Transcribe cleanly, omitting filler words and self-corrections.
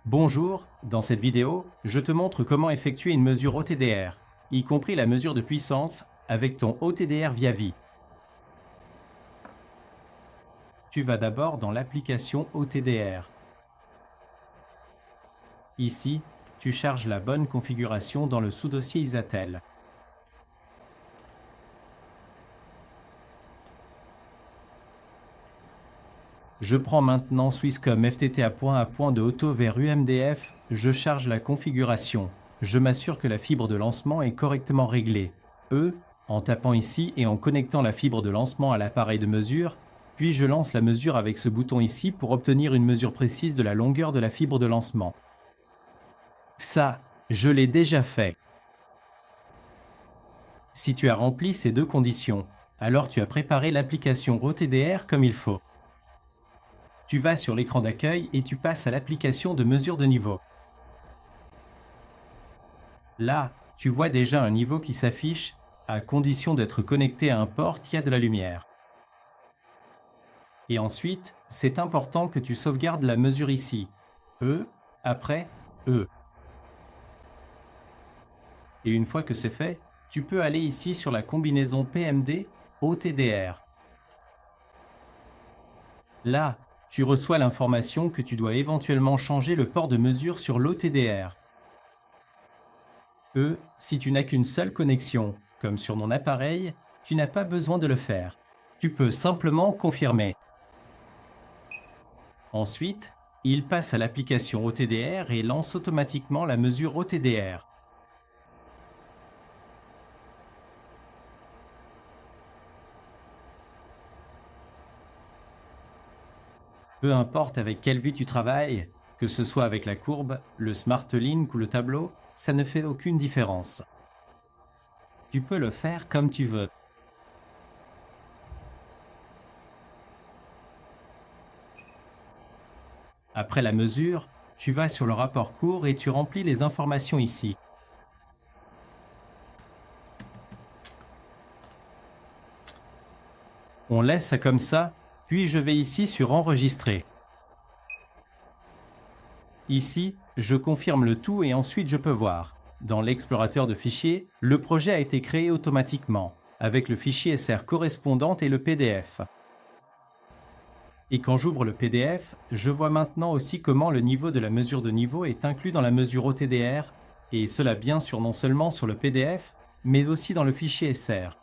Bonjour, dans cette vidéo, je te montre comment effectuer une mesure OTDR, y compris la mesure de puissance avec ton OTDR Viavi. Tu vas d'abord dans l'application OTDR. Ici, tu charges la bonne configuration dans le sous-dossier Isatel. Je prends maintenant Swisscom FTT à point de auto vers UMDF, je charge la configuration. Je m'assure que la fibre de lancement est correctement réglée. En tapant ici et en connectant la fibre de lancement à l'appareil de mesure, puis je lance la mesure avec ce bouton ici pour obtenir une mesure précise de la longueur de la fibre de lancement. Ça, je l'ai déjà fait. Si tu as rempli ces deux conditions, alors tu as préparé l'application OTDR comme il faut. Tu vas sur l'écran d'accueil et tu passes à l'application de mesure de niveau. Là, tu vois déjà un niveau qui s'affiche à condition d'être connecté à un port qui a de la lumière. Et ensuite, c'est important que tu sauvegardes la mesure ici. Après E. Et une fois que c'est fait, tu peux aller ici sur la combinaison PMD OTDR. Là, tu reçois l'information que tu dois éventuellement changer le port de mesure sur l'OTDR. Si tu n'as qu'une seule connexion, comme sur mon appareil, tu n'as pas besoin de le faire. Tu peux simplement confirmer. Ensuite, il passe à l'application OTDR et lance automatiquement la mesure OTDR. Peu importe avec quelle vue tu travailles, que ce soit avec la courbe, le SmartLink ou le tableau, ça ne fait aucune différence. Tu peux le faire comme tu veux. Après la mesure, tu vas sur le rapport court et tu remplis les informations ici. On laisse ça comme ça, puis je vais ici sur Enregistrer. Ici, je confirme le tout et ensuite je peux voir. Dans l'explorateur de fichiers, le projet a été créé automatiquement, avec le fichier SR correspondant et le PDF. Et quand j'ouvre le PDF, je vois maintenant aussi comment le niveau de la mesure de niveau est inclus dans la mesure OTDR, et cela bien sûr non seulement sur le PDF, mais aussi dans le fichier SR.